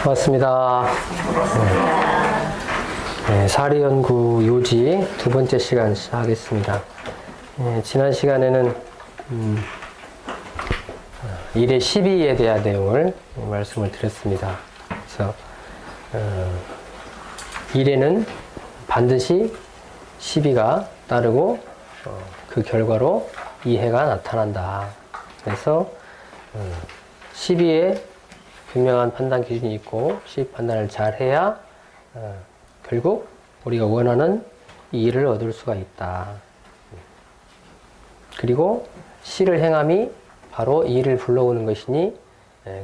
반갑습니다. 사리연구 요지 두 번째 시간 시작하겠습니다. 지난 시간에는 일의 12에 대한 내용을 말씀을 드렸습니다. 그래서 일에는 반드시 12가 따르고 그 결과로 이해가 나타난다. 그래서 12에 분명한 판단 기준이 있고 12 판단을 잘 해야 결국 우리가 원하는 이 일을 얻을 수가 있다. 그리고 시를 행함이 바로 이 일을 불러오는 것이니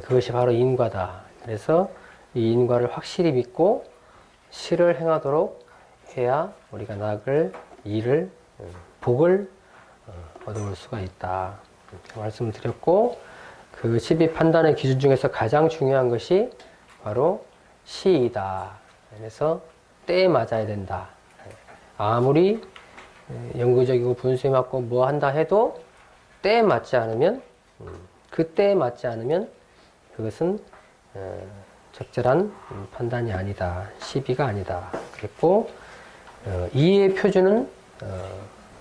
그것이 바로 인과다. 그래서 이 인과를 확실히 믿고 시를 행하도록 해야 우리가 나아갈 일을 복을 얻어올 수가 있다. 이렇게 말씀을 드렸고 그 12 판단의 기준 중에서 가장 중요한 것이 바로 시이다. 그래서 때에 맞아야 된다. 아무리 영구적이고 분수에 맞고 뭐 한다 해도 때에 맞지 않으면 그 때에 맞지 않으면 그것은 적절한 판단이 아니다. 시비가 아니다. 그랬고 이의 표준은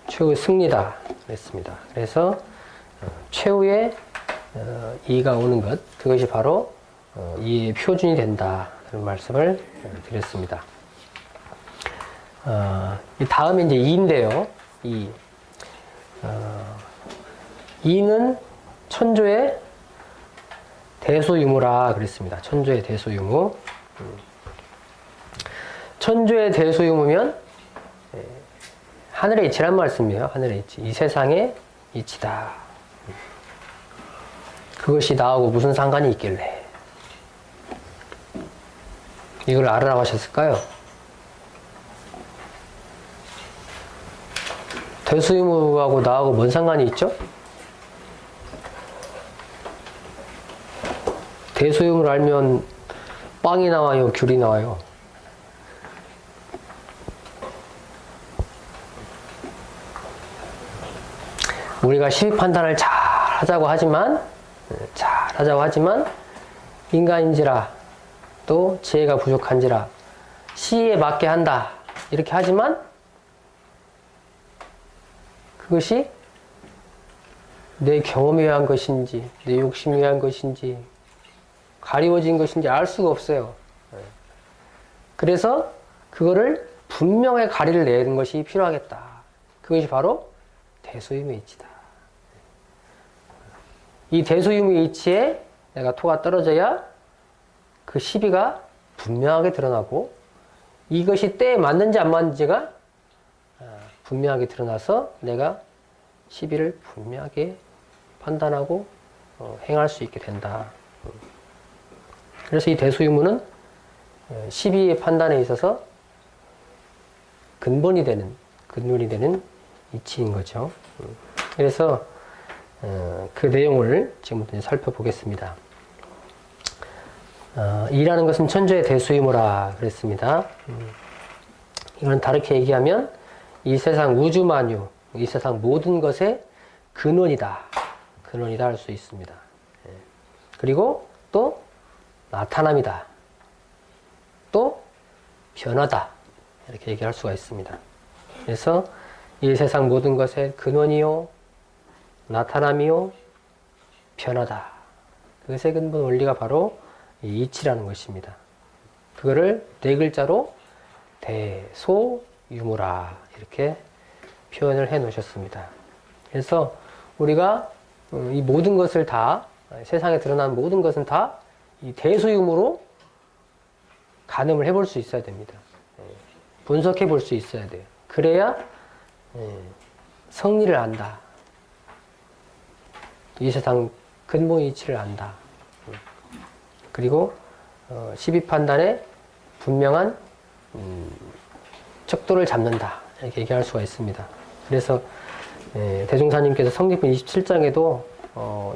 최후의 승리다. 그랬습니다. 그래서 최후의 이가 오는 것, 그것이 바로 이의 표준이 된다. 그런 말씀을 드렸습니다. 다음에 이제 이인데요. 이는 천조의 대소유무라 그랬습니다. 천조의 대소유무. 천조의 대소유무면 하늘의 이치란 말씀이에요. 하늘의 이치. 이 세상의 이치다. 그것이 나하고 무슨 상관이 있길래 이걸 알으라고 하셨을까요? 대수유무하고 나하고 뭔 상관이 있죠? 대수유무를 알면 빵이 나와요? 귤이 나와요? 우리가 시비 판단을 잘 하자고 하지만 인간인지라 또 지혜가 부족한지라 시에 맞게 한다 이렇게 하지만 그것이 내 경험에 의한 것인지 내 욕심에 의한 것인지 가리워진 것인지 알 수가 없어요. 그래서 그거를 분명히 가리를 내는 것이 필요하겠다. 그것이 바로 대소유무의 이치다. 이 대소유무의 이치에 내가 토가 떨어져야 그 시비가 분명하게 드러나고 이것이 때에 맞는지 안 맞는지가 분명하게 드러나서 내가 시비를 분명하게 판단하고 행할 수 있게 된다. 그래서 이 대소유무는 시비의 판단에 있어서 근본이 되는 이치인 거죠. 그래서 그 내용을 지금부터 살펴보겠습니다. 이라는 것은 천조의 대소유무라 그랬습니다. 이건 다르게 얘기하면 이 세상 우주만유, 이 세상 모든 것의 근원이다 할 수 있습니다. 그리고 또 나타남이다. 또 변화다. 이렇게 얘기할 수가 있습니다. 그래서 이 세상 모든 것의 근원이요, 나타남이요, 변화다. 그것의 근본 원리가 바로 이 이치라는 것입니다. 그거를 네 글자로 대소유무라 이렇게 표현을 해 놓으셨습니다. 그래서 우리가 이 모든 것을 다 세상에 드러난 모든 것은 다 이 대소유무로 가늠을 해볼 수 있어야 됩니다. 분석해 볼 수 있어야 돼요. 그래야 성리를 안다. 이 세상 근본 이치를 안다. 그리고 시비 판단에 분명한 척도를 잡는다. 이렇게 얘기할 수가 있습니다. 그래서 대종사님께서 성립은 27장에도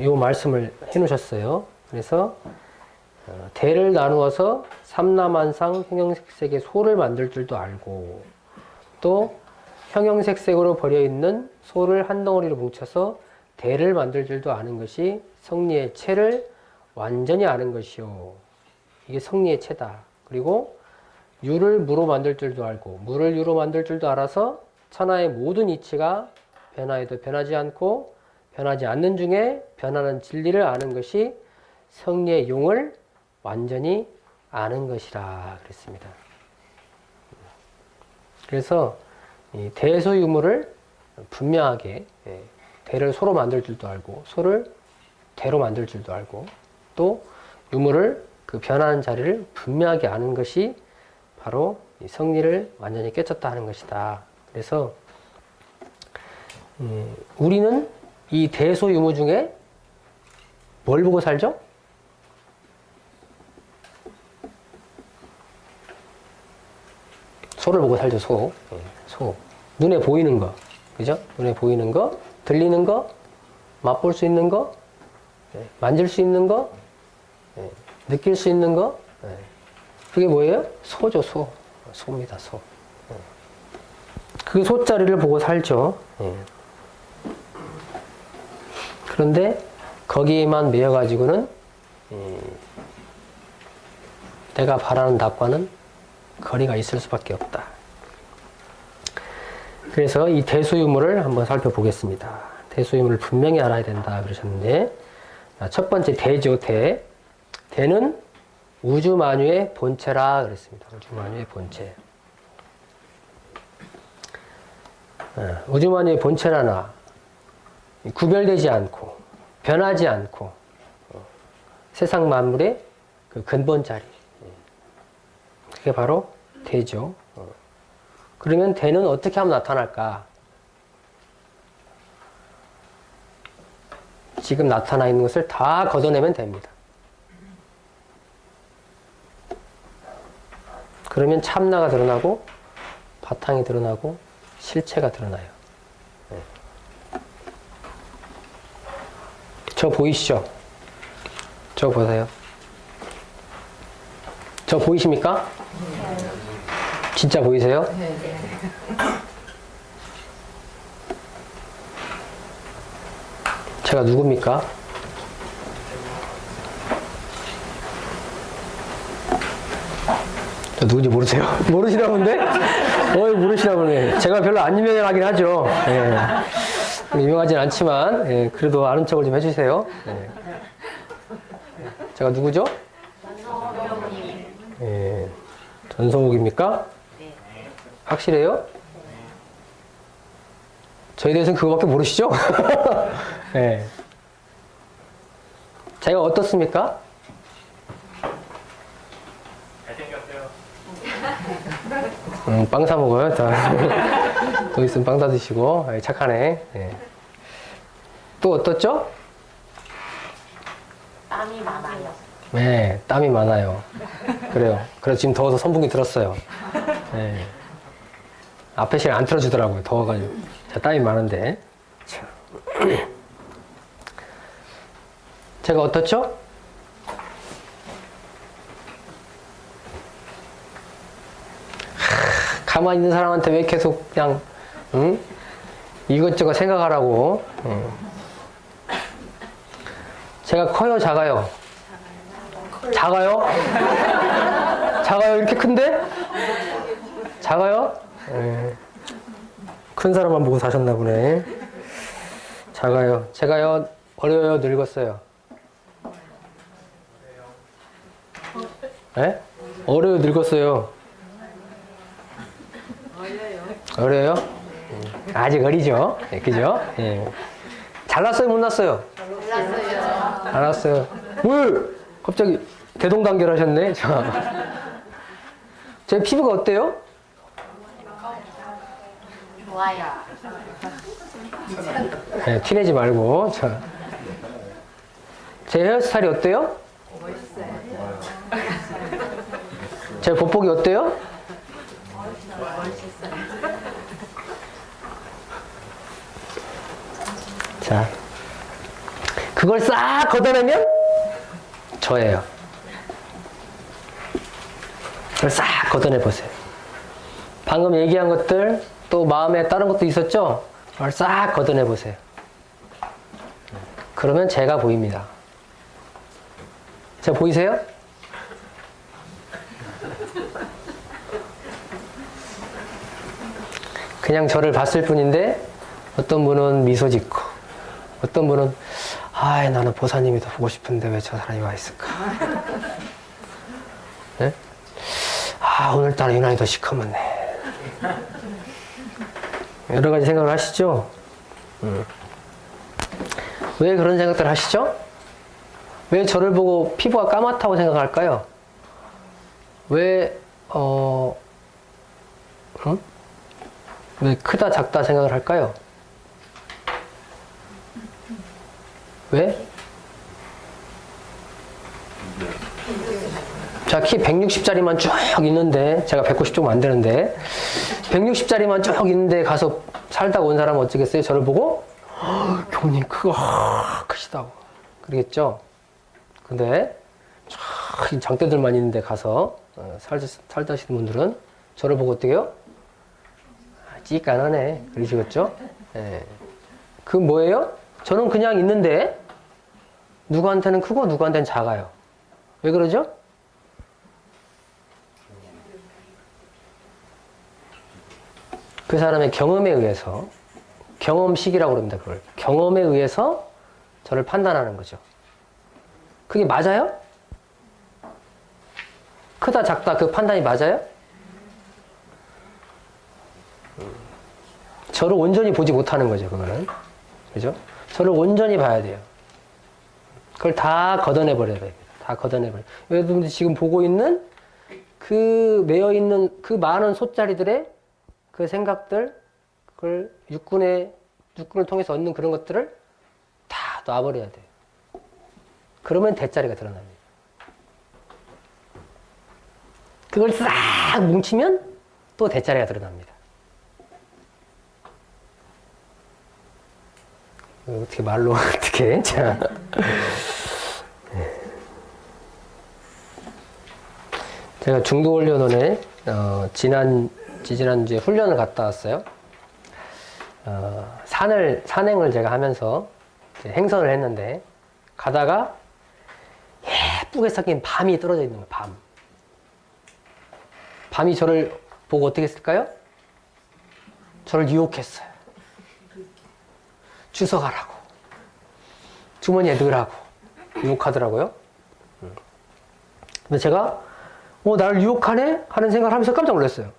이 말씀을 해놓으셨어요. 그래서 대를 나누어서 삼라만상 형형색색의 소를 만들 줄도 알고 또 형형색색으로 버려있는 소를 한 덩어리로 뭉쳐서 대를 만들 줄도 아는 것이 성리의 체를 완전히 아는 것이요. 이게 성리의 체다. 그리고 유를 무로 만들 줄도 알고 무를 유로 만들 줄도 알아서 천하의 모든 이치가 변화해도 변하지 않고 변하지 않는 중에 변하는 진리를 아는 것이 성리의 용을 완전히 아는 것이라 그랬습니다. 그래서 이 대소유무를 분명하게 대를 소로 만들 줄도 알고 소를 대로 만들 줄도 알고 또 유무를 그 변하는 자리를 분명하게 아는 것이 바로 이 성리를 완전히 깨쳤다 하는 것이다. 그래서 우리는 이 대소유무 중에 뭘 보고 살죠? 소를 보고 살죠. 소. 소. 눈에 보이는 거. 그죠? 눈에 보이는 거, 들리는 거, 맛볼 수 있는 거, 만질 수 있는 거, 느낄 수 있는 거. 그게 뭐예요? 소죠. 소. 소입니다. 소. 그 소자리를 보고 살죠. 그런데 거기에만 매여가지고는 내가 바라는 닭과는 거리가 있을 수밖에 없다. 그래서 이 대소유무를 한번 살펴보겠습니다. 대소유무를 분명히 알아야 된다 그러셨는데, 첫 번째 대죠. 대. 대는 우주만유의 본체라 그랬습니다. 우주만유의 본체. 우주만유의 본체라나 구별되지 않고 변하지 않고 세상 만물의 그 근본 자리. 그게 바로 대죠. 그러면 대는 어떻게 하면 나타날까? 지금 나타나 있는 것을 다 걷어내면 됩니다. 그러면 참나가 드러나고 바탕이 드러나고 실체가 드러나요. 저 보이시죠? 저 보세요. 저 보이십니까? 진짜 보이세요? 제가 누굽니까? 저 누군지 모르세요? 모르시나 본데? 모르시나 보네. 제가 별로 안 유명하긴 하죠. 유명하진 않지만, 그래도 아는 척을 좀 해주세요. 제가 누구죠? 전성욱입니까? 네. 확실해요? 저에 대해서는 그거밖에 모르시죠? 네. 제가 어떻습니까? 잘생겼어요. 빵 사 먹어요. 더 있으면 빵 사 드시고. 착하네. 네. 또 어떻죠? 땀이 많아요. 네, 땀이 많아요. 그래요. 그래서 지금 더워서 선풍기 들었어요. 네. 앞에 실 안 틀어주더라고요. 더워가지고. 자, 땀이 많은데. 자. 제가 어떻죠? 가만히 있는 사람한테 왜 계속 그냥, 응? 이것저것 생각하라고. 제가 커요, 작아요? 작아요? 작아요? 이렇게 큰데? 작아요? 네. 큰 사람만 보고 사셨나 보네. 작아요. 제가요, 어려요, 늙었어요? 네? 어려요, 늙었어요? 어려요? 아직 어리죠? 네, 그죠? 네. 잘났어요, 못 났어요? 몰랐어요. 알았어요. 뭘? 갑자기 대동단결 하셨네. 자, 제 피부가 어때요? 좋아요. 네, 티내지 말고. 자, 제 헤어스타일이 어때요? 멋있어요. 제 보폭이 어때요? 멋있어요. 자, 그걸 싹 걷어내면 저예요. 그걸 싹 걷어내보세요. 방금 얘기한 것들, 또 마음에 다른 것도 있었죠? 그걸 싹 걷어내보세요. 그러면 제가 보입니다. 제가 보이세요? 그냥 저를 봤을 뿐인데 어떤 분은 미소 짓고 어떤 분은 나는 보사님이 더 보고 싶은데 왜 저 사람이 와 있을까? 네? 오늘따라 유난히 더 시커멓네. 여러 가지 생각을 하시죠? 왜 그런 생각들을 하시죠? 왜 저를 보고 피부가 까맣다고 생각할까요? 왜 왜 크다 작다 생각을 할까요? 왜? 자, 키 160짜리만 쭉 있는데, 제가 190 조금 안 되는데, 160짜리만 쭉 있는데 가서 살다가 온 사람은 어쩌겠어요? 저를 보고, 교수님 크시다고. 그러겠죠? 근데, 장대들만 있는데 가서 살다 하시는 분들은 저를 보고 어떻게 해요? 찌깐하네. 그러시겠죠? 예. 그 뭐예요? 저는 그냥 있는데, 누구한테는 크고 누구한테는 작아요. 왜 그러죠? 그 사람의 경험에 의해서, 경험식이라고 그럽니다, 그걸. 경험에 의해서 저를 판단하는 거죠. 그게 맞아요? 크다, 작다, 그 판단이 맞아요? 저를 온전히 보지 못하는 거죠, 그거는. 그죠? 저를 온전히 봐야 돼요. 그걸 다 걷어내버려야 돼요. 다 걷어내버려요. 여러분들이 지금 보고 있는 그 매여있는 그 많은 솥자리들의 그 생각들, 그걸 육군을 통해서 얻는 그런 것들을 다 놔버려야 돼요. 그러면 대자리가 드러납니다. 그걸 싹 뭉치면 또 대자리가 드러납니다. 어떻게 말로 어떻게 자. 제가 중도훈련원에 지지난주에 훈련을 갔다 왔어요. 산행을 제가 하면서 행선을 했는데 가다가 예쁘게 섞인 밤이 떨어져 있는 거예요. 밤이 저를 보고 어떻게 했을까요? 저를 유혹했어요. 주워가라고. 주머니에 넣으라고. 유혹하더라고요. 근데 제가 나를 유혹하네? 하는 생각을 하면서 깜짝 놀랐어요.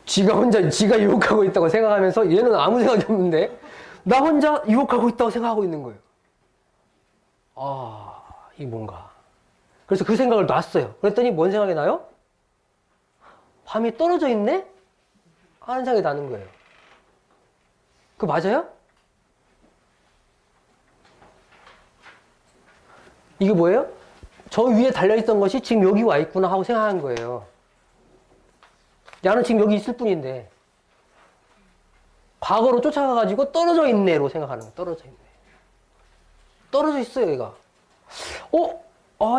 지가 유혹하고 있다고 생각하면서 얘는 아무 생각이 없는데 나 혼자 유혹하고 있다고 생각하고 있는 거예요. 이게 뭔가. 그래서 그 생각을 놨어요. 그랬더니 뭔 생각이 나요? 밤이 떨어져 있네? 하는 생각이 나는 거예요. 그거 맞아요? 이게 뭐예요? 저 위에 달려있던 것이 지금 여기 와 있구나 하고 생각한 거예요. 나는 지금 여기 있을 뿐인데 과거로 쫓아가가지고 떨어져 있네로 생각하는 거예요. 떨어져 있네. 떨어져 있어요, 얘가.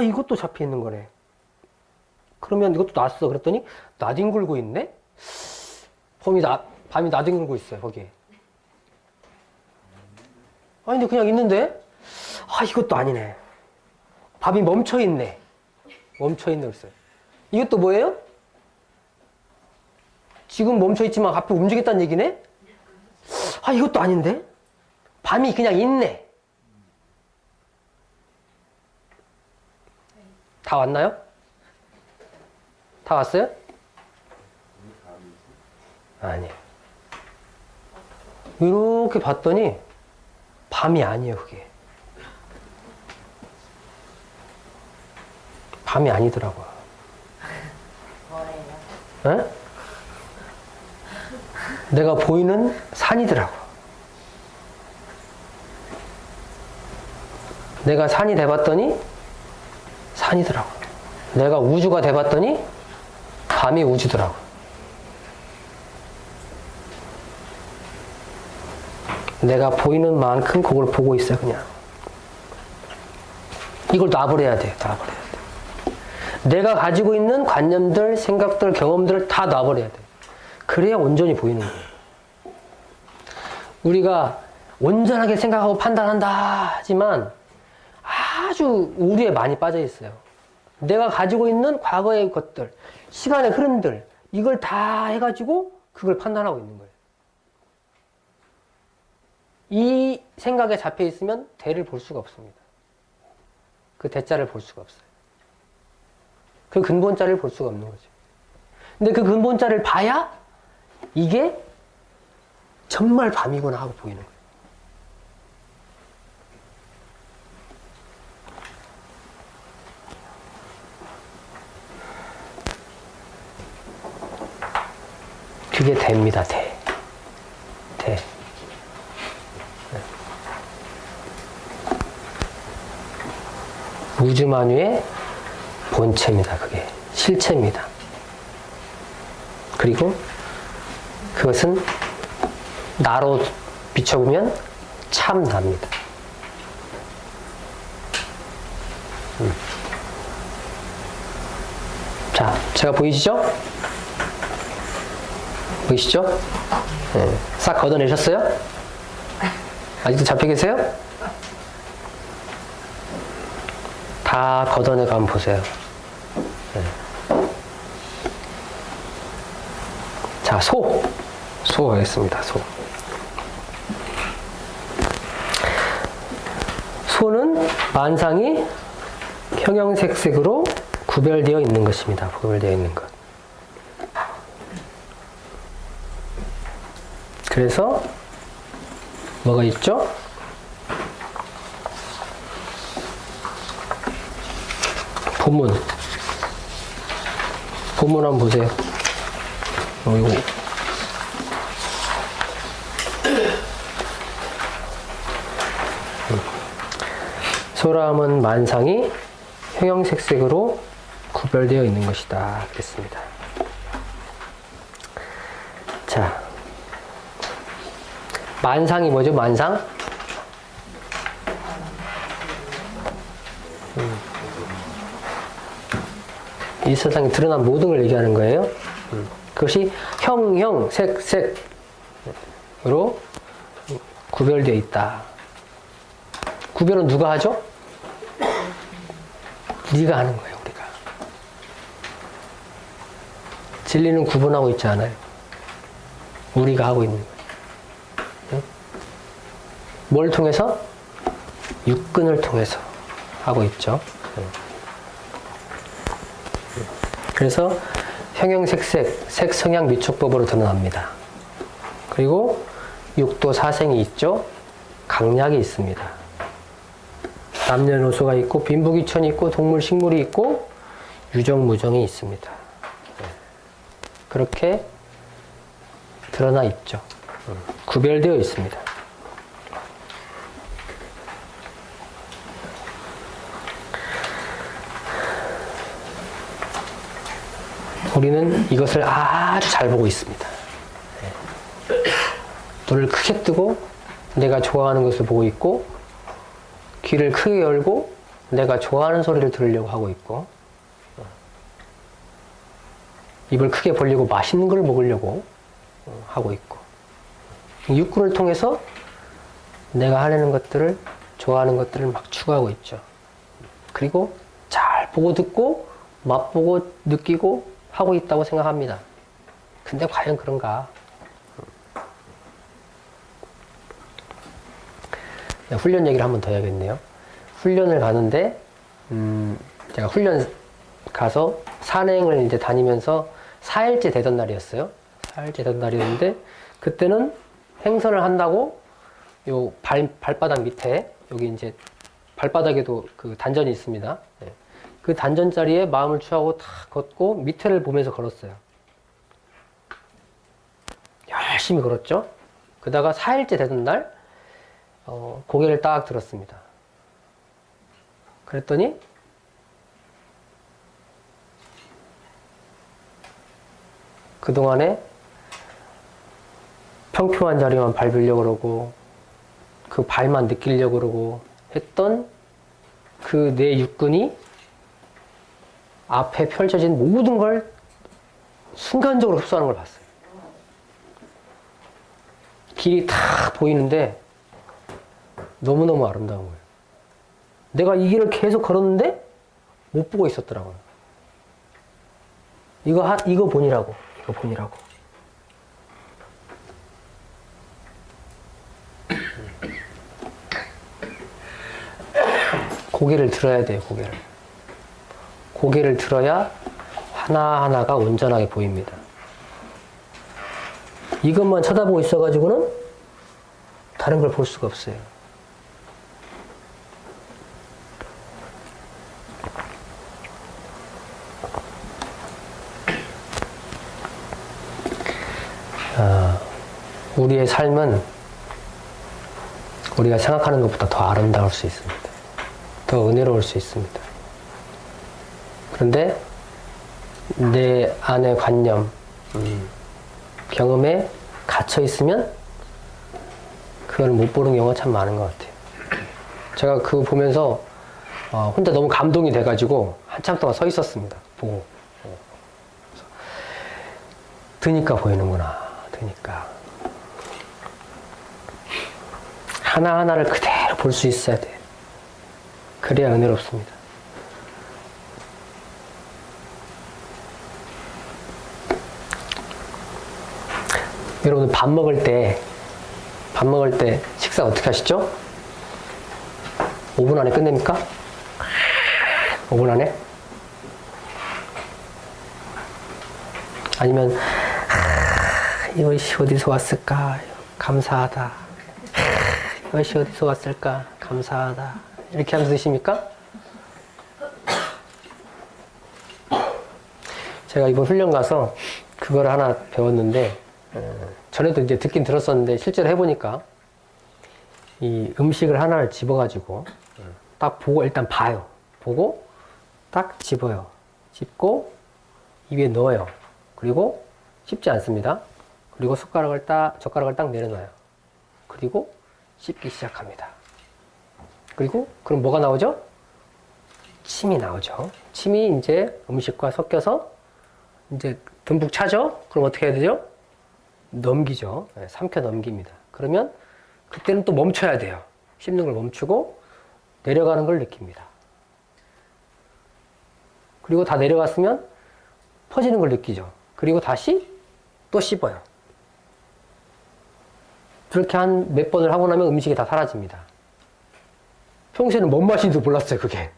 이것도 잡혀 있는 거네. 그러면 이것도 놨어. 그랬더니 나뒹굴고 있네? 밤이 나뒹굴고 있어요, 거기에. 근데 그냥 있는데 이것도 아니네. 밤이 멈춰있네. 멈춰있네 그랬어요. 이것도 뭐예요? 지금 멈춰있지만 앞에 움직였다는 얘기네? 이것도 아닌데? 밤이 그냥 있네. 다 왔나요? 다 왔어요? 아니에요. 이렇게 봤더니 밤이 아니에요, 그게. 밤이 아니더라고요. 뭐예요? 에? 내가 보이는 산이더라고. 내가 산이 돼봤더니 산이더라고. 내가 우주가 돼봤더니 밤이 우주더라고. 내가 보이는 만큼 그걸 보고 있어요, 그냥. 이걸 놔버려야 돼요, 놔버려야 돼요. 내가 가지고 있는 관념들, 생각들, 경험들을 다 놔버려야 돼요. 그래야 온전히 보이는 거예요. 우리가 온전하게 생각하고 판단한다 하지만 아주 오류에 많이 빠져 있어요. 내가 가지고 있는 과거의 것들, 시간의 흐름들, 이걸 다 해가지고 그걸 판단하고 있는 거예요. 이 생각에 잡혀 있으면 대를 볼 수가 없습니다. 그 대자를 볼 수가 없어요. 그 근본자를 볼 수가 없는 거죠. 근데 그 근본자를 봐야 이게 정말 밤이구나 하고 보이는 거예요. 그게 대입니다. 대. 대. 우주만유의 본체입니다. 그게 실체입니다. 그리고 그것은 나로 비춰보면 참 납니다. 자, 제가 보이시죠? 보이시죠? 네. 싹 걷어내셨어요? 아직도 잡혀 계세요? 다 걷어내고 한번 보세요. 네. 자, 소. 소 하겠습니다. 소. 소는 만상이 형형색색으로 구별되어 있는 것입니다. 구별되어 있는 것. 그래서 뭐가 있죠? 본문. 본문 한번 보세요. 이거. 소라함은 만상이 형형색색으로 구별되어 있는 것이다. 그랬습니다. 자. 만상이 뭐죠? 만상? 이 세상에 드러난 모든 걸 얘기하는 거예요. 그것이 형, 색, 색으로 구별되어 있다. 구별은 누가 하죠? 네가 하는 거예요, 우리가. 진리는 구분하고 있지 않아요. 우리가 하고 있는 거예요. 뭘 통해서? 육근을 통해서 하고 있죠. 그래서 형형색색, 색성향 미촉법으로 드러납니다. 그리고 육도 사생이 있죠. 강약이 있습니다. 남녀노소가 있고 빈부귀천이 있고 동물, 식물이 있고 유정무정이 있습니다. 그렇게 드러나 있죠. 구별되어 있습니다. 우리는 이것을 아주 잘 보고 있습니다. 눈을 크게 뜨고 내가 좋아하는 것을 보고 있고, 귀를 크게 열고 내가 좋아하는 소리를 들으려고 하고 있고, 입을 크게 벌리고 맛있는 걸 먹으려고 하고 있고, 육군을 통해서 내가 하려는 것들을, 좋아하는 것들을 막 추구하고 있죠. 그리고 잘 보고 듣고 맛보고 느끼고 하고 있다고 생각합니다. 근데 과연 그런가? 훈련 얘기를 한 번 더 해야겠네요. 훈련을 가는데, 제가 훈련 가서 산행을 이제 다니면서 4일째 되던 날이었어요. 4일째 되던 날이었는데, 그때는 행선을 한다고 요 발바닥 밑에, 여기 이제 발바닥에도 그 단전이 있습니다. 네. 그 단전 자리에 마음을 취하고 탁 걷고 밑에를 보면서 걸었어요. 열심히 걸었죠. 그러다가 4일째 되던 날 고개를 딱 들었습니다. 그랬더니 그동안에 평평한 자리만 밟으려고 그러고 그 발만 느끼려고 그러고 했던 그 내 육근이 앞에 펼쳐진 모든 걸 순간적으로 흡수하는 걸 봤어요. 길이 다 보이는데 너무너무 아름다운 거예요. 내가 이 길을 계속 걸었는데 못 보고 있었더라고요. 이거 보니라고. 이거 보니라고. 고개를 들어야 돼요, 고개를. 고개를 들어야 하나하나가 온전하게 보입니다. 이것만 쳐다보고 있어가지고는 다른 걸 볼 수가 없어요. 우리의 삶은 우리가 생각하는 것보다 더 아름다울 수 있습니다. 더 은혜로울 수 있습니다. 그런데 내 안의 관념, 경험에 갇혀 있으면 그걸 못 보는 경우가 참 많은 것 같아요. 제가 그거 보면서 혼자 너무 감동이 돼가지고 한참 동안 서 있었습니다. 보고. 드니까 보이는구나. 드니까. 하나하나를 그대로 볼 수 있어야 돼요. 그래야 은혜롭습니다. 여러분 밥 먹을 때 식사 어떻게 하시죠? 5분 안에 끝냅니까? 5분 안에? 아니면 이것이 어디서 왔을까? 감사하다. 이것이 어디서 왔을까? 감사하다. 이렇게 하면서 드십니까? 제가 이번 훈련 가서 그걸 하나 배웠는데 전에도 이제 듣긴 들었었는데 실제로 해보니까 이 음식을 하나를 집어가지고 딱 보고 일단 봐요. 보고 딱 집어요. 집고 입에 넣어요. 그리고 씹지 않습니다. 그리고 젓가락을 딱 내려놔요. 그리고 씹기 시작합니다. 그리고 그럼 뭐가 나오죠? 침이 나오죠. 침이 이제 음식과 섞여서 이제 듬뿍 차죠? 그럼 어떻게 해야 되죠? 넘기죠. 네, 삼켜 넘깁니다. 그러면 그때는 또 멈춰야 돼요. 씹는 걸 멈추고 내려가는 걸 느낍니다. 그리고 다 내려갔으면 퍼지는 걸 느끼죠. 그리고 다시 또 씹어요. 그렇게 한 몇 번을 하고 나면 음식이 다 사라집니다. 평소에는 뭔 맛인지도 몰랐어요, 그게.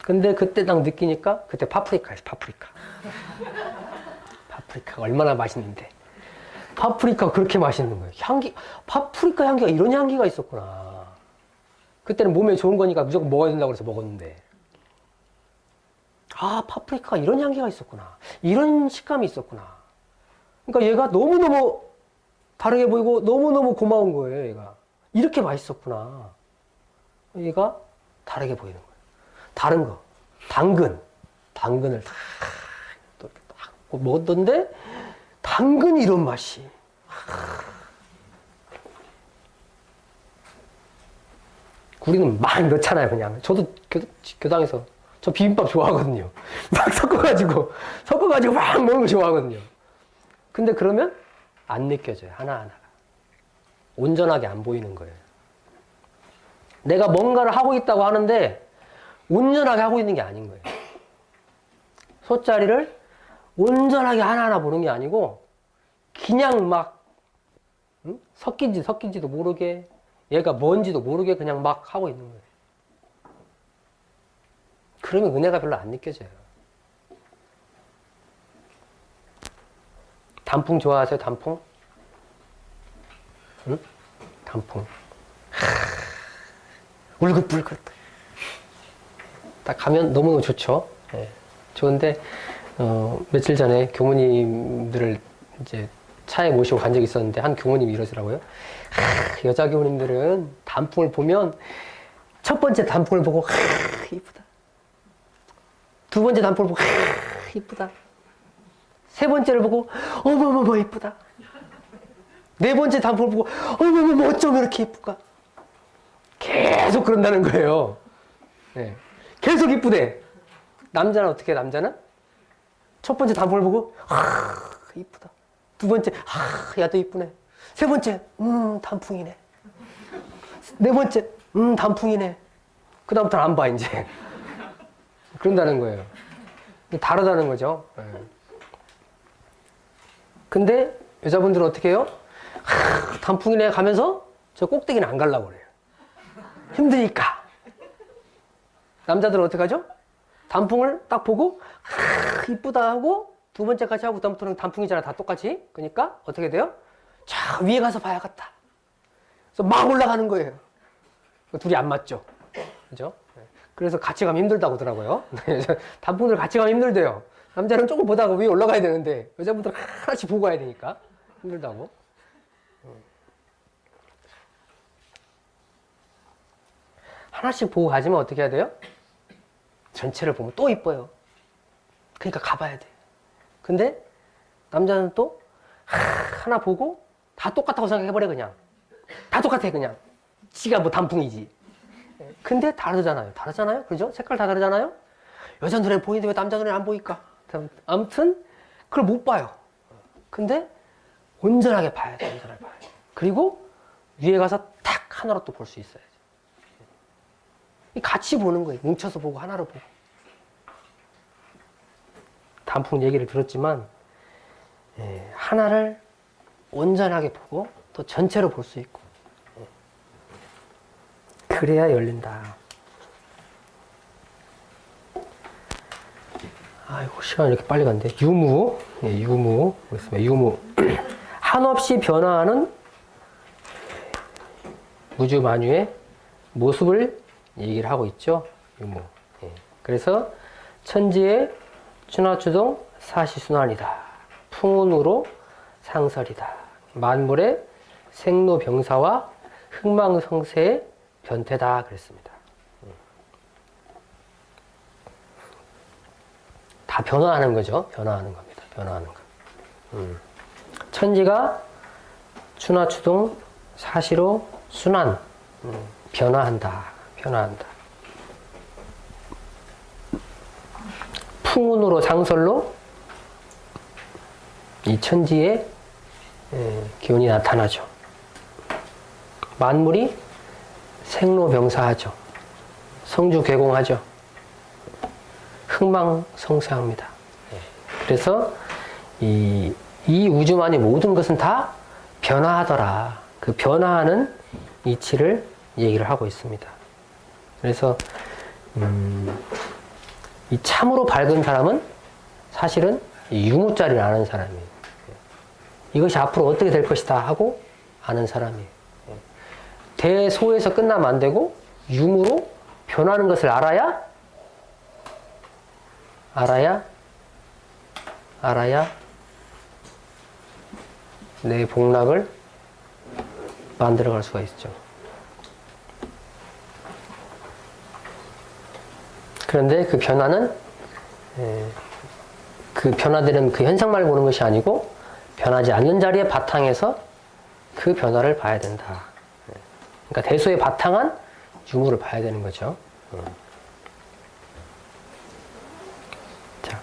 근데 그때 딱 느끼니까 그때 파프리카예요, 파프리카. 파프리카가 얼마나 맛있는데. 파프리카가 그렇게 맛있는 거예요. 파프리카 향기가 이런 향기가 있었구나. 그때는 몸에 좋은 거니까 무조건 먹어야 된다고 해서 먹었는데. 아, 파프리카가 이런 향기가 있었구나. 이런 식감이 있었구나. 그러니까 얘가 너무너무 다르게 보이고 너무너무 고마운 거예요, 얘가. 이렇게 맛있었구나. 얘가 다르게 보이는 거예요. 다른 거. 당근을 딱 먹었던데, 당근이 이런 맛이. 우리는 막 넣잖아요, 그냥. 저도 교당에서. 저 비빔밥 좋아하거든요. 막 섞어가지고 막 먹는 거 좋아하거든요. 근데 그러면 안 느껴져요, 하나하나가. 온전하게 안 보이는 거예요. 내가 뭔가를 하고 있다고 하는데, 온전하게 하고 있는 게 아닌 거예요. 솥자리를 온전하게 하나하나 보는 게 아니고, 그냥 막, 섞인지도 모르게, 얘가 뭔지도 모르게 그냥 막 하고 있는 거예요. 그러면 은혜가 별로 안 느껴져요. 단풍 좋아하세요, 단풍? 응? 단풍. 울긋불긋. 딱 가면 너무너무 좋죠. 네. 좋은데, 며칠 전에 교무님들을 이제 차에 모시고 간 적이 있었는데, 한 교무님이 이러더라고요. 여자 교무님들은 단풍을 보면, 첫 번째 단풍을 보고, 이쁘다. 두 번째 단풍을 보고, 이쁘다. 세 번째를 보고, 어머머머, 이쁘다. 네 번째 단풍을 보고, 어머머머, 어쩜 이렇게 이쁠까? 계속 그런다는 거예요. 네. 계속 이쁘대. 남자는 어떻게 해, 남자는? 첫 번째 단풍을 보고, 이쁘다. 두 번째, 야도 이쁘네. 세 번째, 단풍이네. 네 번째, 단풍이네. 그다음부터는 안 봐, 이제. 그런다는 거예요. 다르다는 거죠. 예. 근데 여자분들은 어떻게 해요? 단풍이네 가면서 저 꼭대기는 안 가려고 그래요. 힘드니까. 남자들은 어떻게 하죠? 단풍을 딱 보고 이쁘다 하고 두 번째까지 하고 그다음부터는 단풍이잖아. 다 똑같이. 그러니까 어떻게 돼요? 자, 위에 가서 봐야겠다. 그래서 막 올라가는 거예요. 둘이 안 맞죠? 그죠? 그래서 같이 가면 힘들다고 하더라고요. 단풍들 같이 가면 힘들대요. 남자는 조금 보다가 위에 올라가야 되는데 여자분들은 하나씩 보고 가야 되니까 힘들다고. 하나씩 보고 가지면 어떻게 해야 돼요? 전체를 보면 또 이뻐요. 그러니까 가봐야 돼. 근데 남자는 또 하나 보고 다 똑같다고 생각해버려 그냥. 다 똑같아 그냥. 지가 뭐 단풍이지. 근데 다르잖아요. 다르잖아요. 그죠? 색깔 다 다르잖아요. 여자 눈에 보이는데 왜 남자 눈에 안 보일까? 아무튼 그걸 못 봐요. 근데 온전하게 봐야 돼. 온전하게 봐야 돼. 그리고 위에 가서 탁 하나로 또 볼 수 있어야지. 같이 보는 거예요. 뭉쳐서 보고 하나로 보고. 단풍 얘기를 들었지만 하나를 온전하게 보고 또 전체로 볼 수 있고 그래야 열린다. 아이고 시간 이렇게 빨리 간대. 유무, 유무 보겠습니다. 유무 한없이 변화하는 우주 만유의 모습을 얘기를 하고 있죠. 유무. 그래서 천지의 춘하추동 사시순환이다. 풍운으로 상설이다. 만물의 생로병사와 흥망성쇠의 변태다 그랬습니다. 다 변화하는 거죠. 변화하는 겁니다. 변화하는 거. 천지가 춘하추동 사시로 순환, 변화한다. 변화한다. 풍운으로 상설로 이 천지의 기운이 나타나죠. 만물이 생로병사하죠. 성주개공하죠. 흥망성쇠합니다. 그래서 이 우주만의 모든 것은 다 변화하더라. 그 변화하는 이치를 얘기를 하고 있습니다. 그래서 이 참으로 밝은 사람은 사실은 유무자리를 아는 사람이에요. 이것이 앞으로 어떻게 될 것이다 하고 아는 사람이에요. 대소에서 끝나면 안 되고 유무로 변하는 것을 알아야 내 복락을 만들어갈 수가 있죠. 그런데 그 변화는 그 변화되는 그 현상만 보는 것이 아니고 변하지 않는 자리의 바탕에서 그 변화를 봐야 된다. 그러니까 대소의 바탕한 유무를 봐야 되는 거죠. 자.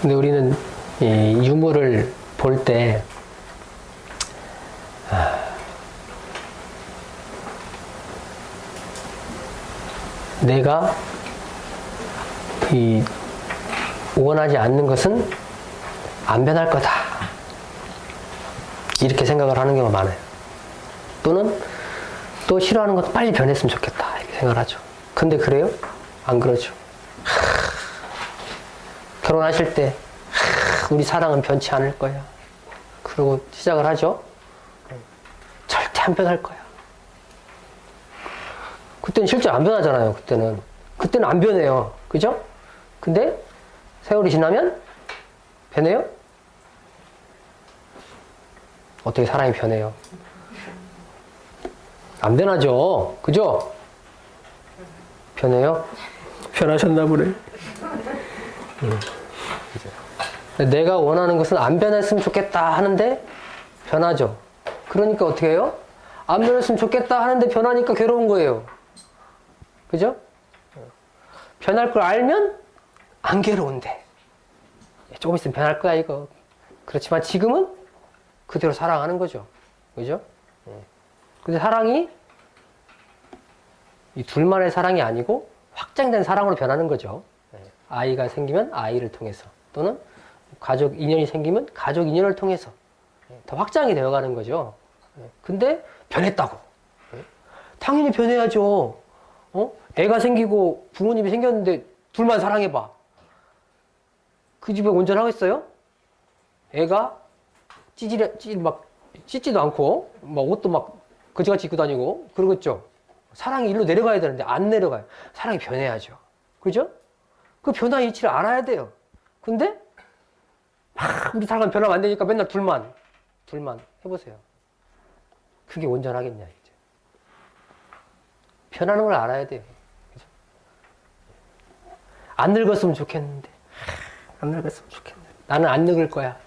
근데 우리는 이 유무를 볼 때 내가 이 원하지 않는 것은 안 변할 거다. 이렇게 생각을 하는 경우가 많아요. 또는 또 싫어하는 것도 빨리 변했으면 좋겠다. 이렇게 생각을 하죠. 근데 그래요? 안 그러죠. 결혼하실 때 우리 사랑은 변치 않을 거야. 그리고 시작을 하죠. 절대 안 변할 거야. 그때는 실제 안 변하잖아요. 그때는 안 변해요. 그죠? 근데 세월이 지나면 변해요? 어떻게 사람이 변해요? 안 변하죠. 그죠? 변해요? 변하셨나 보네. 내가 원하는 것은 안 변했으면 좋겠다 하는데 변하죠. 그러니까 어떻게 해요? 안 변했으면 좋겠다 하는데 변하니까 괴로운 거예요. 그죠? 변할 걸 알면 안 괴로운데. 조금 있으면 변할 거야, 이거. 그렇지만 지금은 그대로 살아가는 거죠. 그죠? 근데 사랑이 이 둘만의 사랑이 아니고 확장된 사랑으로 변하는 거죠. 아이가 생기면 아이를 통해서 또는 가족 인연이 생기면 가족 인연을 통해서 더 확장이 되어가는 거죠. 근데 변했다고. 당연히 변해야죠. 애가 생기고 부모님이 생겼는데 둘만 사랑해봐. 그 집에 온전하겠어요? 애가 찢지도 않고 막 옷도 막 거지같이 입고 다니고 그러겠죠. 사랑이 일로 내려가야 되는데 안 내려가요. 사랑이 변해야죠. 그죠? 그 변화 이치를 알아야 돼요. 근데 막 우리 사람 변하면 안 되니까 맨날 둘만 해보세요. 그게 온전하겠냐 이제. 변하는 걸 알아야 돼요. 그죠? 안 늙었으면 좋겠는데 안 늙었으면 좋겠는데 나는 안 늙을 거야.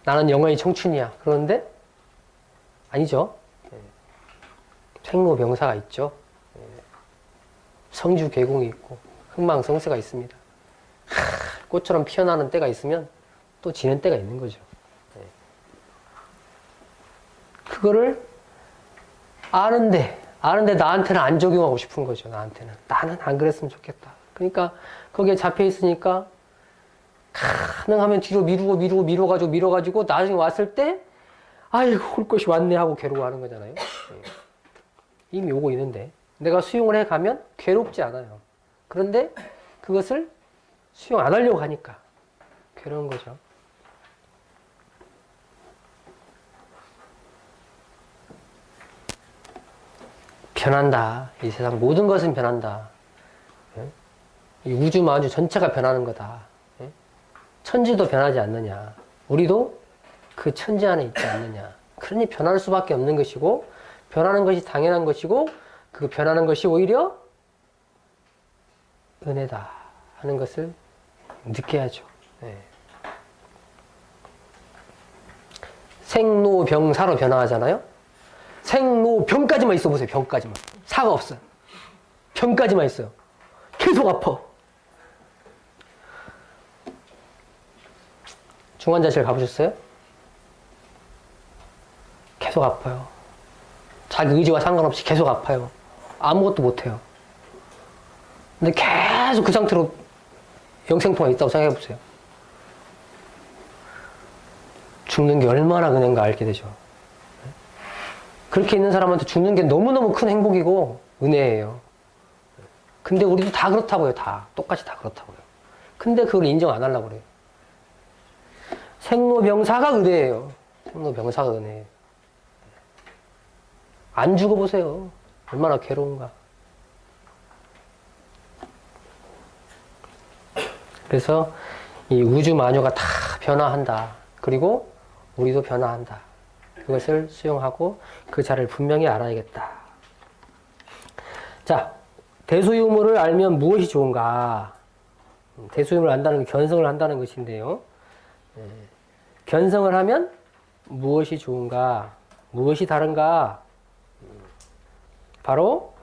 나는 영원히 청춘이야. 그런데 아니죠. 생로병사가 있죠. 성주개공이 있고 흥망성쇠가 있습니다. 꽃처럼 피어나는 때가 있으면 또 지는 때가 있는 거죠. 그거를 아는데 나한테는 안 적용하고 싶은 거죠. 나한테는. 나는 안 그랬으면 좋겠다. 그러니까 거기에 잡혀 있으니까 가능하면 뒤로 밀어가지고 나중에 왔을 때 아이고 올 것이 왔네 하고 괴로워하는 거잖아요. 이미 오고 있는데 내가 수용을 해가면 괴롭지 않아요. 그런데 그것을 수용 안 하려고 하니까 괴로운 거죠. 변한다. 이 세상 모든 것은 변한다. 이 우주 만주 전체가 변하는 거다. 천지도 변하지 않느냐. 우리도 그 천지 안에 있지 않느냐. 그러니 변할 수밖에 없는 것이고 변하는 것이 당연한 것이고 그 변하는 것이 오히려 은혜다 하는 것을 느껴야죠. 생로병사로 변화하잖아요. 생로병까지만 있어 보세요. 병까지만. 사가 없어요. 병까지만 있어요. 계속 아파. 중환자실 가보셨어요? 계속 아파요. 자기 의지와 상관없이 계속 아파요. 아무것도 못해요. 근데 계속 그 상태로 영생통화 있다고 생각해보세요. 죽는 게 얼마나 은혜인가 알게 되죠. 그렇게 있는 사람한테 죽는 게 너무너무 큰 행복이고 은혜예요. 근데 우리도 다 그렇다고요. 다. 똑같이 다 그렇다고요. 근데 그걸 인정 안 하려고 그래요. 생로병사가 은혜예요. 생로병사가 은혜예요. 안 죽어보세요. 얼마나 괴로운가. 그래서 이 우주 만유가 다 변화한다. 그리고 우리도 변화한다. 그것을 수용하고 그 자를 분명히 알아야겠다. 자, 대소유물을 알면 무엇이 좋은가? 대소유물을 안다는 게 견성을 한다는 것인데요. 견성을 하면 무엇이 좋은가? 무엇이 다른가? 바로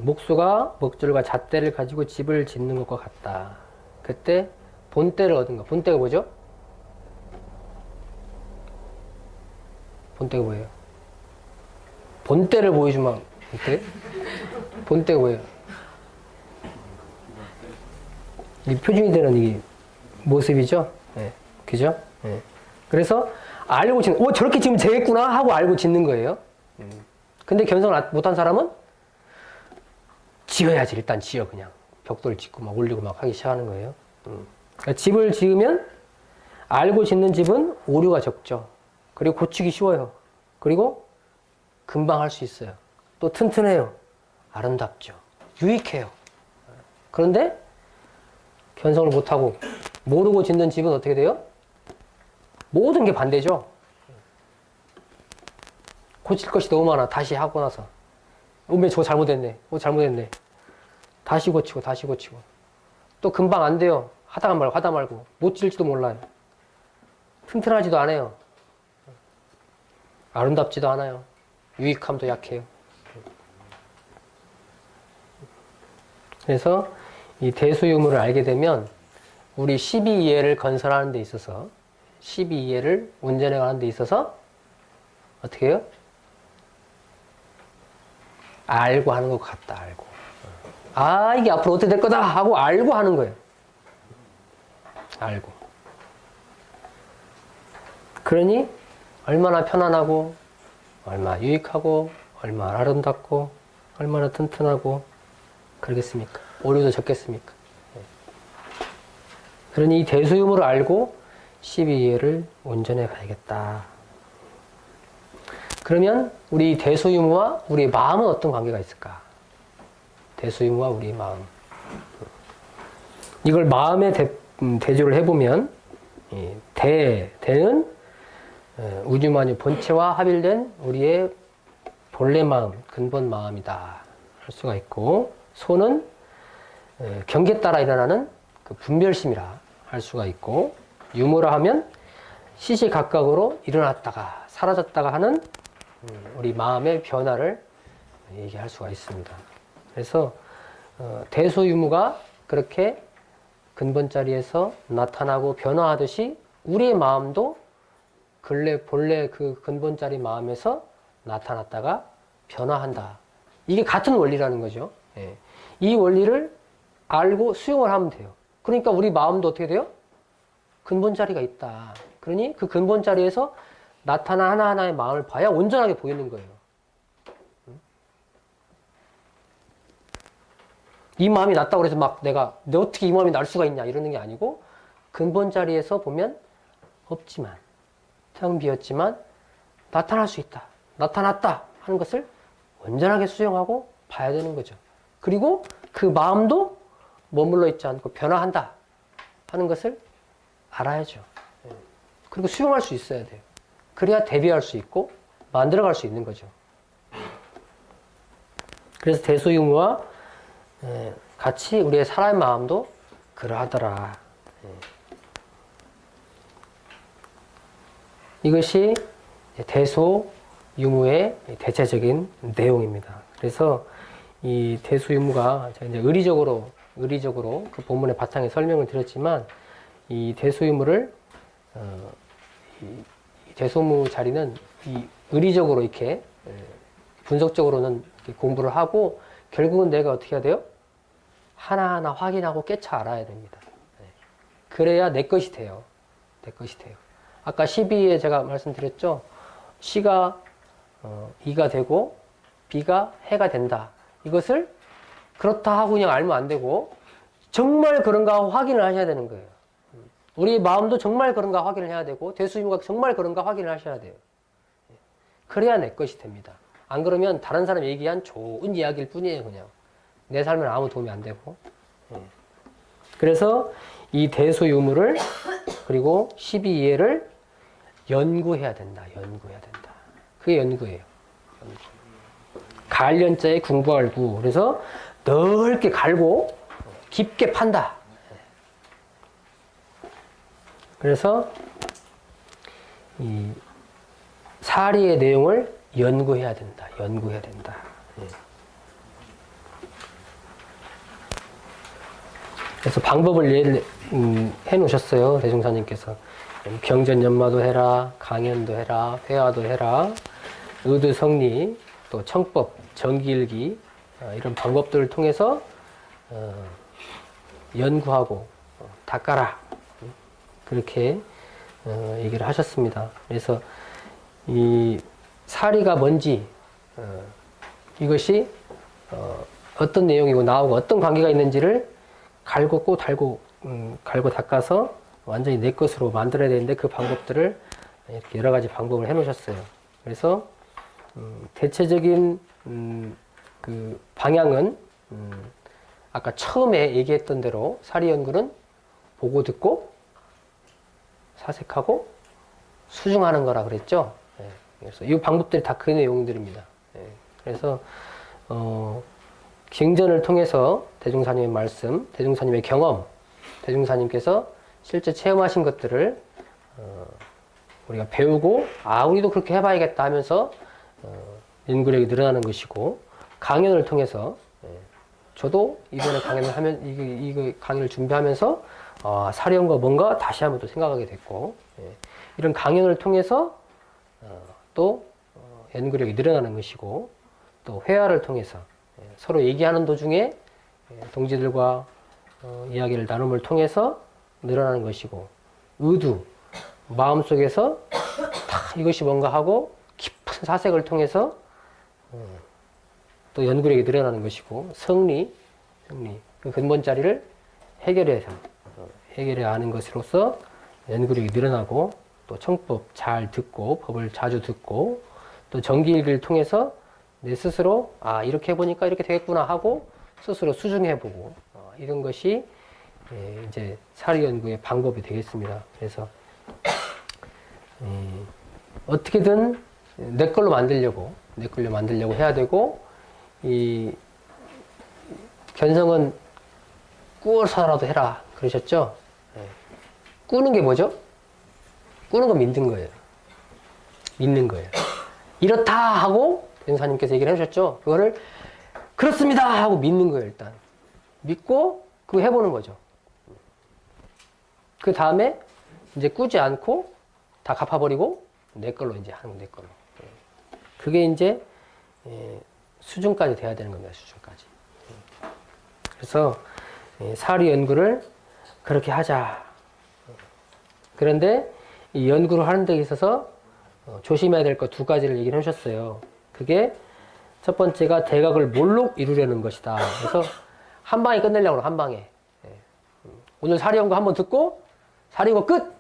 목수가 먹줄과 잣대를 가지고 집을 짓는 것과 같다. 그때 본때를 얻은 거. 본때가 뭐죠? 본때가 뭐예요? 본때를 보여주면 본때? 본때가 뭐예요? 이 표준이 되는 이 모습이죠? 그죠? 그래서 알고 짓는, 저렇게 지으면 되겠구나 하고 알고 짓는 거예요. 근데 견성을 못한 사람은 지어야지. 일단 지어 그냥. 벽돌 짓고 막 올리고 막 하기 시작하는 거예요. 그러니까 집을 지으면 알고 짓는 집은 오류가 적죠. 그리고 고치기 쉬워요. 그리고 금방 할 수 있어요. 또 튼튼해요. 아름답죠. 유익해요. 그런데 견성을 못하고 모르고 짓는 집은 어떻게 돼요? 모든 게 반대죠. 고칠 것이 너무 많아. 다시 하고 나서. 저거 잘못했네. 잘못했네. 다시 고치고. 또 금방 안 돼요. 하다 말고. 못 지을지도 몰라요. 튼튼하지도 않아요. 아름답지도 않아요. 유익함도 약해요. 그래서 이 대소유물을 알게 되면 우리 12이해를 건설하는 데 있어서 12이해를 운전해 가는 데 있어서 어떻게 해요? 알고 하는 것 같다, 알고. 아, 이게 앞으로 어떻게 될 거다 하고 알고 하는 거예요. 알고. 그러니 얼마나 편안하고 얼마나 유익하고 얼마나 아름답고 얼마나 튼튼하고 그러겠습니까? 오류도 적겠습니까? 그러니 이 대소유무를 알고 12예를 온전해 가야겠다. 그러면 우리 대소유무와 우리의 마음은 어떤 관계가 있을까? 대소유무와 우리의 마음. 이걸 마음에 대조를 해보면 대는 우주만유 본체와 합일된 우리의 본래 마음, 근본 마음이다 할 수가 있고, 소는 경계에 따라 일어나는 그 분별심이라 할 수가 있고, 유무라 하면 시시각각으로 일어났다가 사라졌다가 하는 우리 마음의 변화를 얘기할 수가 있습니다. 그래서 대소유무가 그렇게 근본 자리에서 나타나고 변화하듯이 우리의 마음도 본래 그 근본 자리 마음에서 나타났다가 변화한다. 이게 같은 원리라는 거죠. 예. 이 원리를 알고 수용을 하면 돼요. 그러니까 우리 마음도 어떻게 돼요? 근본 자리가 있다. 그러니 그 근본 자리에서 나타난 하나하나의 마음을 봐야 온전하게 보이는 거예요. 이 마음이 났다고 해서 막 내가 어떻게 이 마음이 날 수가 있냐 이러는 게 아니고, 근본 자리에서 보면 없지만, 텅 비었지만 나타날 수 있다. 나타났다 하는 것을 온전하게 수용하고 봐야 되는 거죠. 그리고 그 마음도 머물러 있지 않고 변화한다 하는 것을 알아야죠. 그리고 수용할 수 있어야 돼요. 그래야 대비할 수 있고 만들어갈 수 있는 거죠. 그래서 대소유무와 같이 우리의 사람의 마음도 그러하더라. 이것이 대소유무의 대체적인 내용입니다. 그래서 이 대소유무가 제가 이제 의리적으로 그 본문의 바탕에 설명을 드렸지만, 이 대소유무를 이 대소무 자리는 이 의리적으로 이렇게 분석적으로는 이렇게 공부를 하고, 결국은 내가 어떻게 해야 돼요? 하나하나 확인하고 깨쳐 알아야 됩니다. 그래야 내 것이 돼요. 내 것이 돼요. 아까 12에 제가 말씀드렸죠. C가 E가 되고 B가 해가 된다. 이것을 그렇다 하고 그냥 알면 안 되고 정말 그런가 확인을 하셔야 되는 거예요. 우리 마음도 정말 그런가 확인을 해야 되고 대수유무가 정말 그런가 확인을 하셔야 돼요. 그래야 내 것이 됩니다. 안 그러면 다른 사람 얘기한 좋은 이야기일 뿐이에요. 그냥 내 삶에 아무 도움이 안 되고. 그래서 이 대소유무를 그리고 12예를 연구해야 된다. 연구해야 된다. 그게 연구예요. 갈련자에 궁부할 구. 그래서 넓게 갈고 깊게 판다. 그래서 이 사리의 내용을 연구해야 된다. 연구해야 된다. 그래서 방법을 해 놓으셨어요. 대종사님께서. 경전연마도 해라, 강연도 해라, 회화도 해라, 의두성리, 또 청법, 정기일기, 이런 방법들을 통해서 연구하고 닦아라. 그렇게 얘기를 하셨습니다. 그래서 이 사리가 뭔지, 이것이 어떤 내용이고 나하고 어떤 관계가 있는지를 갈고 꼭 달고 갈고 닦아서 완전히 내 것으로 만들어야 되는데, 그 방법들을 이렇게 여러 가지 방법을 해 놓으셨어요. 그래서 대체적인 그 방향은 아까 처음에 얘기했던 대로 사리 연구는 보고 듣고 사색하고 수중하는 거라 그랬죠. 그래서 이 방법들이 다 그 내용들입니다. 그래서 경전을 통해서 대종사님의 말씀, 대종사님의 경험, 대종사님께서 실제 체험하신 것들을 우리가 배우고, 우리도 그렇게 해봐야겠다 하면서 연구력이 늘어나는 것이고, 강연을 통해서 저도 이번에 강연을 하면 이거 강연을 준비하면서 사리연구가 뭔가 다시 한번 또 생각하게 됐고, 이런 강연을 통해서 또 연구력이 늘어나는 것이고, 또 회화를 통해서 서로 얘기하는 도중에 동지들과 이야기를 나눔을 통해서 늘어나는 것이고, 의두, 마음속에서 이것이 뭔가 하고 깊은 사색을 통해서 또 연구력이 늘어나는 것이고, 성리, 그 근본 자리를 해결해 아는 것으로서 연구력이 늘어나고, 또 청법 잘 듣고, 법을 자주 듣고, 또 정기일기를 통해서 내 스스로 이렇게 해보니까 이렇게 되겠구나 하고 스스로 수정해보고, 이런 것이 이제 사리 연구의 방법이 되겠습니다. 그래서 어떻게든 내 걸로 만들려고 해야 되고, 이 견성은 꾸어서라도 해라 그러셨죠? 꾸는 게 뭐죠? 꾸는 건 믿는 거예요. 이렇다 하고 변사님께서 얘기를 해주셨죠? 그거를 그렇습니다 하고 믿는 거예요. 일단 믿고 그거 해보는 거죠. 그 다음에 이제 꾸지 않고 다 갚아버리고 내 걸로 이제 하는 내 걸로. 그게 이제 수준까지 돼야 되는 겁니다. 수준까지. 그래서 사리 연구를 그렇게 하자. 그런데 이 연구를 하는 데 있어서 조심해야 될 것 두 가지를 얘기를 해주셨어요. 그게 첫 번째가 대각을 몰록 이루려는 것이다. 그래서 한 방에 끝내려고 그래, 한 방에. 오늘 사리 연구 한번 듣고 사리 연구 끝!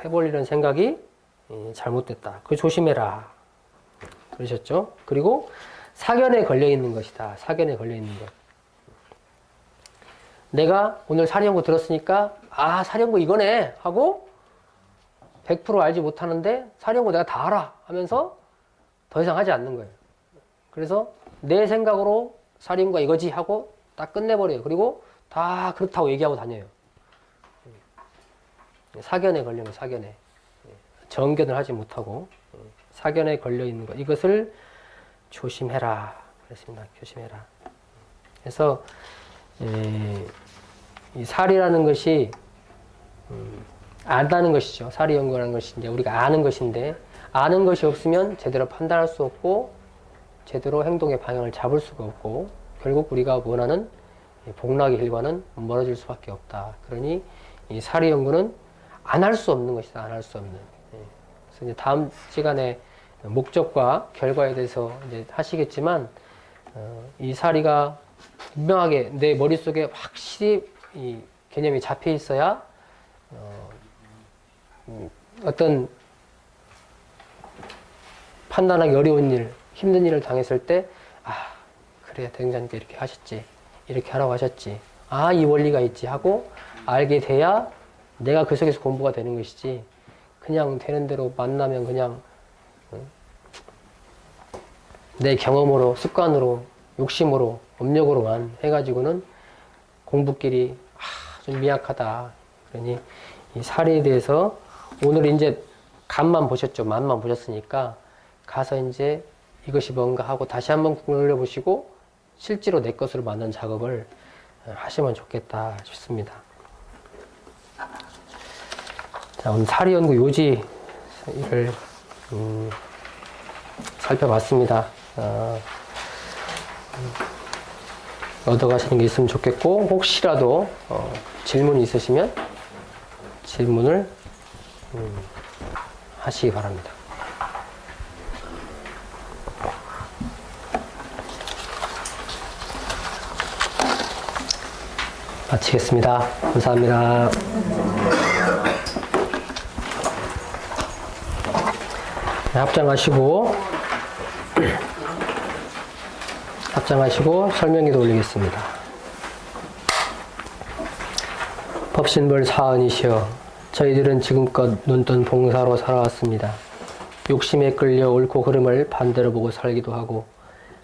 해버리는 생각이 잘못됐다. 그거 조심해라. 그러셨죠? 그리고 사견에 걸려 있는 것이다. 사견에 걸려 있는 것. 내가 오늘 사리 연구 들었으니까 사리 연구 이거네 하고 100% 알지 못하는데 사리 연구 내가 다 알아 하면서 더 이상 하지 않는 거예요. 그래서 내 생각으로 사리 연구가 이거지 하고 딱 끝내버려요. 그리고 다 그렇다고 얘기하고 다녀요. 사견에 걸리는 사견에. 정견을 하지 못하고 사견에 걸려 있는 것. 이것을 조심해라. 그랬습니다. 조심해라. 그래서 이 사리라는 것이 안다는 것이죠. 사리 연구라는 것이 이제 우리가 아는 것인데, 아는 것이 없으면 제대로 판단할 수 없고 제대로 행동의 방향을 잡을 수가 없고 결국 우리가 원하는 복락의 길과는 멀어질 수밖에 없다. 그러니 이 사리 연구는 안 할 수 없는 것이다. 안 할 수 없는. 그래서 이제 다음 시간에 목적과 결과에 대해서 이제 하시겠지만, 이 사리가 분명하게 내 머릿속에 확실히 이 개념이 잡혀 있어야 어떤 판단하기 어려운 일, 힘든 일을 당했을 때, 그래, 대행자님께 이렇게 하셨지. 이렇게 하라고 하셨지. 이 원리가 있지 하고 알게 돼야 내가 그 속에서 공부가 되는 것이지, 그냥 되는 대로 만나면 그냥 내 경험으로, 습관으로, 욕심으로, 업력으로만 해가지고는 공부길이 좀 미약하다. 그러니 이 사리에 대해서 오늘 이제 간만 보셨죠. 맛만 보셨으니까 가서 이제 이것이 뭔가 하고 다시 한번 궁금을 해보시고 실제로 내 것으로 만든 작업을 하시면 좋겠다 싶습니다. 자, 오늘 사리 연구 요지를 살펴봤습니다. 얻어가시는 게 있으면 좋겠고, 혹시라도 질문이 있으시면 질문을 하시기 바랍니다. 마치겠습니다. 감사합니다. 네, 합장하시고 설명기도 올리겠습니다. 법신벌 사은이시여, 저희들은 지금껏 눈뜬 봉사로 살아왔습니다. 욕심에 끌려 옳고 그름을 반대로 보고 살기도 하고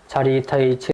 자리 이타의